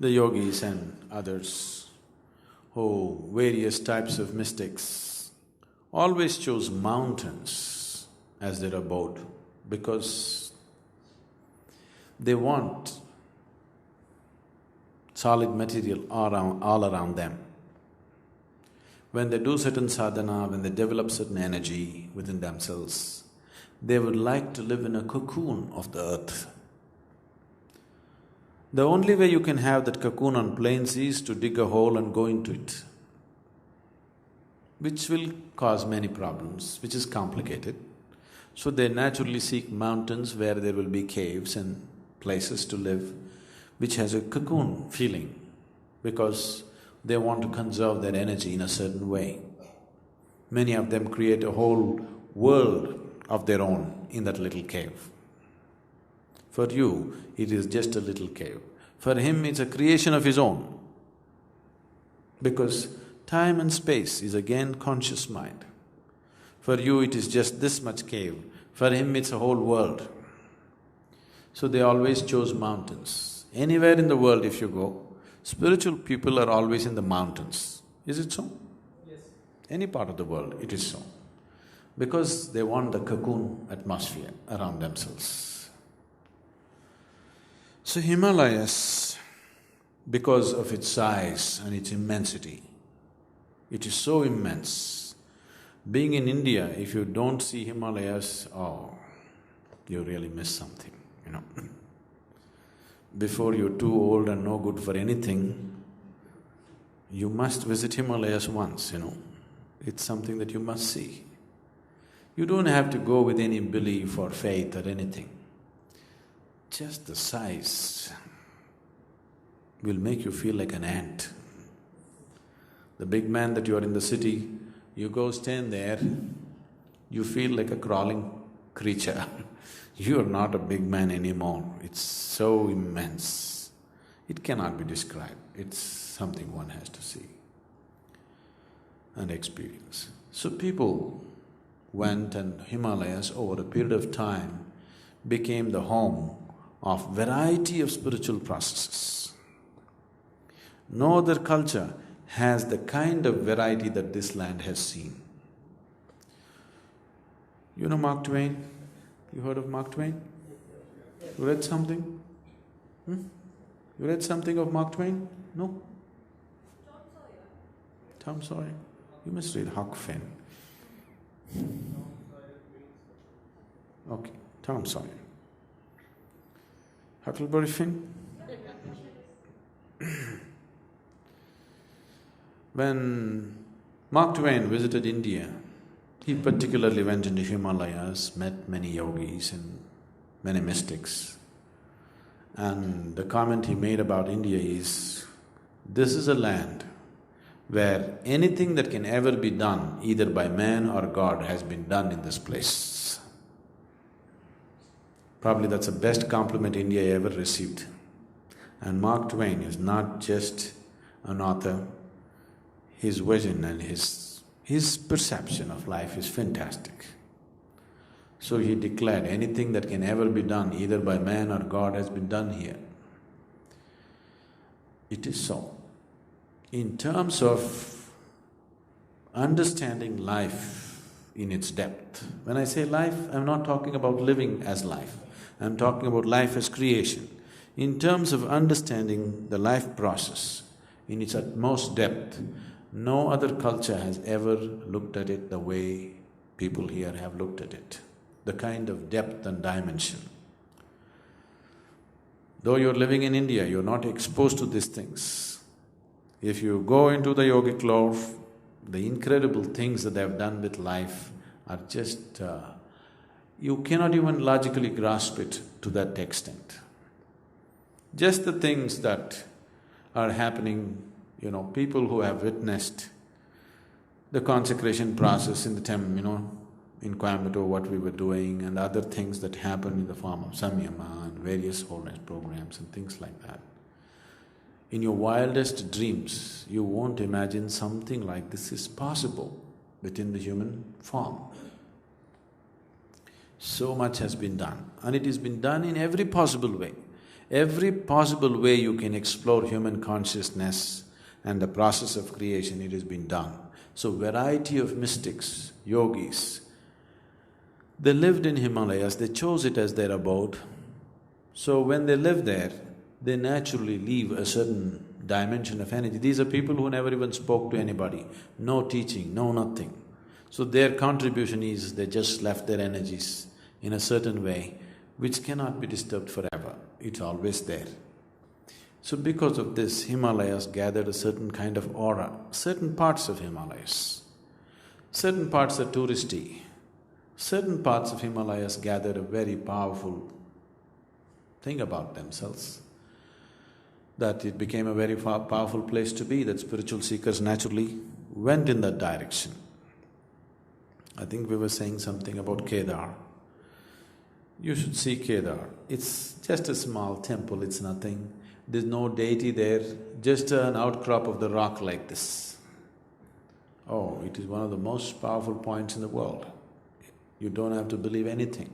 the yogis and others who various types of mystics always chose mountains as their abode because they want solid material all around them. When they do certain sadhana, when they develop certain energy within themselves, they would like to live in a cocoon of the earth. The only way you can have that cocoon on plains is to dig a hole and go into it, which will cause many problems, which is complicated. So they naturally seek mountains where there will be caves and places to live, which has a cocoon feeling, because they want to conserve their energy in a certain way. Many of them create a whole world of their own in that little cave. For you, it is just a little cave. For him, it's a creation of his own. Because time and space is again conscious mind. For you, it is just this much cave. For him, it's a whole world. So they always chose mountains. Anywhere in the world if you go, spiritual people are always in the mountains. Is it so? Yes. Any part of the world, it is so. Because they want the cocoon atmosphere around themselves. So Himalayas, because of its size and its immensity, it is so immense. Being in India, if you don't see Himalayas, oh, you really miss something, you know. Before you're too old and no good for anything, you must visit Himalayas once, you know. It's something that you must see. You don't have to go with any belief or faith or anything. Just the size will make you feel like an ant. The big man that you are in the city, you go stand there, you feel like a crawling creature. You are not a big man anymore. It's so immense. It cannot be described. It's something one has to see and experience. So people went, and Himalayas over a period of time became the home of variety of spiritual processes. No other culture has the kind of variety that this land has seen. You know Mark Twain? You heard of Mark Twain? You read something? You read something of Mark Twain? No? Tom Sawyer. You must read Huck Finn. Okay, Tom Sawyer. Huckleberry Finn? When Mark Twain visited India, he particularly went into Himalayas, met many yogis and many mystics. And the comment he made about India is, this is a land where anything that can ever be done, either by man or God, has been done in this place. Probably that's the best compliment India ever received. And Mark Twain is not just an author, his vision and his perception of life is fantastic. So he declared, anything that can ever be done, either by man or God, has been done here. It is so. In terms of understanding life in its depth, when I say life, I'm not talking about living as life, I'm talking about life as creation. In terms of understanding the life process in its utmost depth, no other culture has ever looked at it the way people here have looked at it, the kind of depth and dimension. Though you're living in India, you're not exposed to these things. If you go into the yogic lore, the incredible things that they've done with life are just… you cannot even logically grasp it to that extent. Just the things that are happening, you know, people who have witnessed the consecration process in the temple, you know, in Coimbatore, what we were doing, and other things that happen in the form of samyama and various holiness programs and things like that. In your wildest dreams, you won't imagine something like this is possible within the human form. So much has been done, and it has been done in every possible way. Every possible way you can explore human consciousness and the process of creation, it has been done. So variety of mystics, yogis, they lived in Himalayas, they chose it as their abode. So when they live there, they naturally leave a certain dimension of energy. These are people who never even spoke to anybody, no teaching, no nothing. So their contribution is they just left their energies in a certain way which cannot be disturbed forever, it's always there. So because of this, Himalayas gathered a certain kind of aura, certain parts of Himalayas. Certain parts are touristy, certain parts of Himalayas gathered a very powerful thing about themselves, that it became a very powerful place to be, that spiritual seekers naturally went in that direction. I think we were saying something about Kedar. You should see Kedar. It's just a small temple, it's nothing. There's no deity there, just an outcrop of the rock like this. Oh, it is one of the most powerful points in the world. You don't have to believe anything.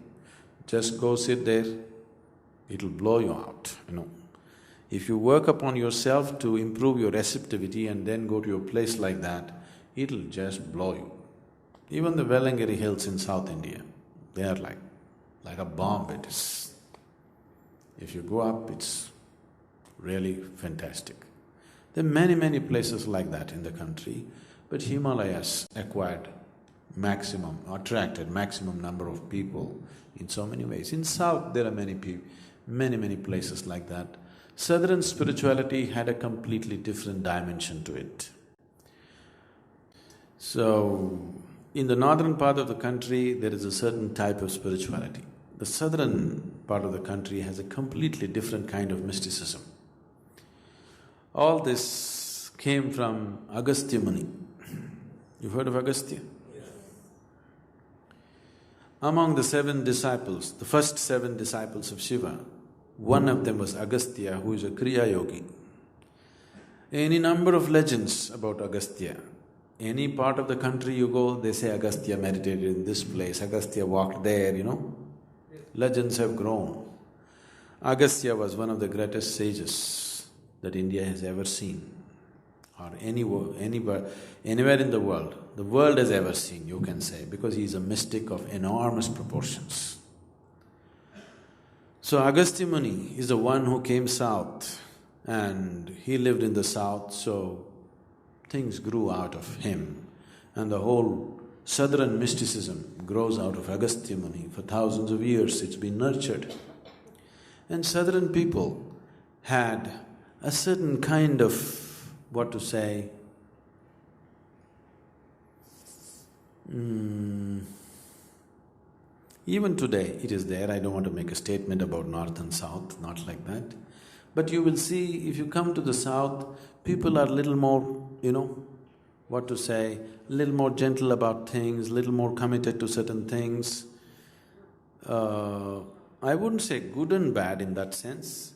Just go sit there, it'll blow you out, If you work upon yourself to improve your receptivity and then go to a place like that, it'll just blow you. Even the Velangiri hills in South India, they are like a bomb it is. If you go up, it's really fantastic. There are many places like that in the country, but Himalayas attracted maximum number of people in so many ways. In South, there are many places like that. Southern spirituality had a completely different dimension to it. So, in the northern part of the country, there is a certain type of spirituality. The southern part of the country has a completely different kind of mysticism. All this came from Agastya Muni. You've heard of Agastya? Yes. Among the 7 disciples, the first 7 disciples of Shiva, one of them was Agastya, who is a Kriya Yogi. Any number of legends about Agastya. Any part of the country you go, they say Agastya meditated in this place, Agastya walked there, Legends have grown. Agastya was one of the greatest sages that India has ever seen, or anywhere in the world has ever seen, you can say, because he is a mystic of enormous proportions. So Agastya Muni is the one who came south, and he lived in the south, so things grew out of him, and the whole southern mysticism grows out of Agastya Muni. For thousands of years it's been nurtured. And southern people had a certain kind of, even today it is there. I don't want to make a statement about north and south, not like that. But you will see, if you come to the south, people are a little more, a little more gentle about things, little more committed to certain things. I wouldn't say good and bad in that sense.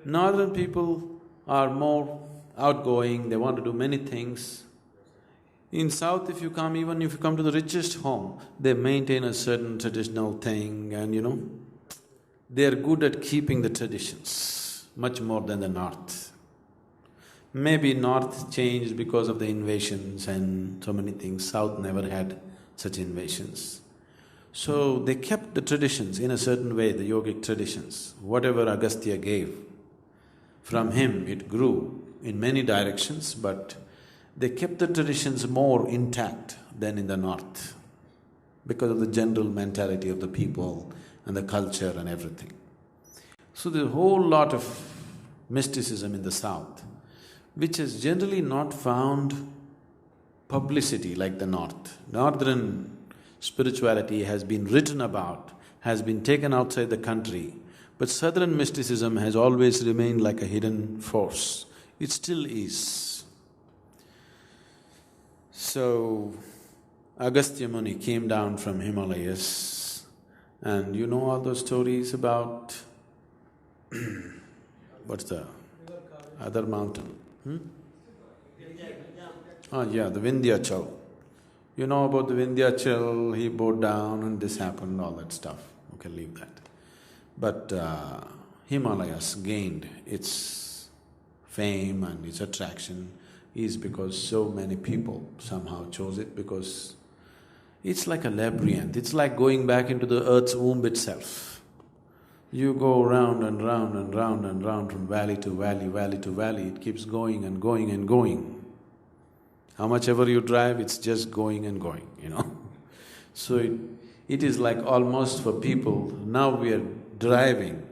Northern people are more outgoing, they want to do many things. In south, even if you come to the richest home, they maintain a certain traditional thing and they are good at keeping the traditions, much more than the north. Maybe north changed because of the invasions and so many things, south never had such invasions. So they kept the traditions in a certain way, the yogic traditions. Whatever Agastya gave, from him it grew in many directions, but they kept the traditions more intact than in the north because of the general mentality of the people and the culture and everything. So there's a whole lot of mysticism in the south, which has generally not found publicity like the north. Northern spirituality has been written about, has been taken outside the country, but southern mysticism has always remained like a hidden force. It still is. So, Agastya Muni came down from Himalayas, and you know all those stories about what's the other mountain? The Vindhyachal. You know about the Vindhyachal, he bowed down and this happened, all that stuff. Okay, leave that. But Himalayas gained its fame and its attraction is because so many people somehow chose it, because it's like a labyrinth, it's like going back into the earth's womb itself. You go round and round and round and round from valley to valley, valley to valley, it keeps going and going and going. How much ever you drive, it's just going and going, So it is like almost for people, now we are driving,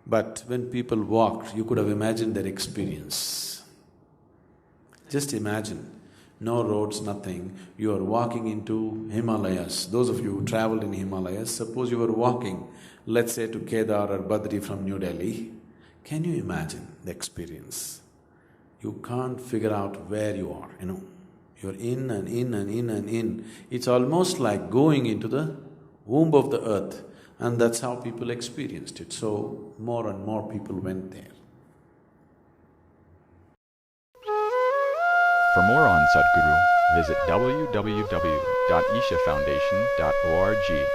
but when people walked, you could have imagined their experience. Just imagine, no roads, nothing, you are walking into Himalayas. Those of you who travelled in Himalayas, suppose you were walking, let's say to Kedar or Badri from New Delhi, can you imagine the experience? You can't figure out where you are, You're in and in and in and in. It's almost like going into the womb of the earth, and that's how people experienced it. So more and more people went there. For more on Sadhguru, visit www.ishafoundation.org.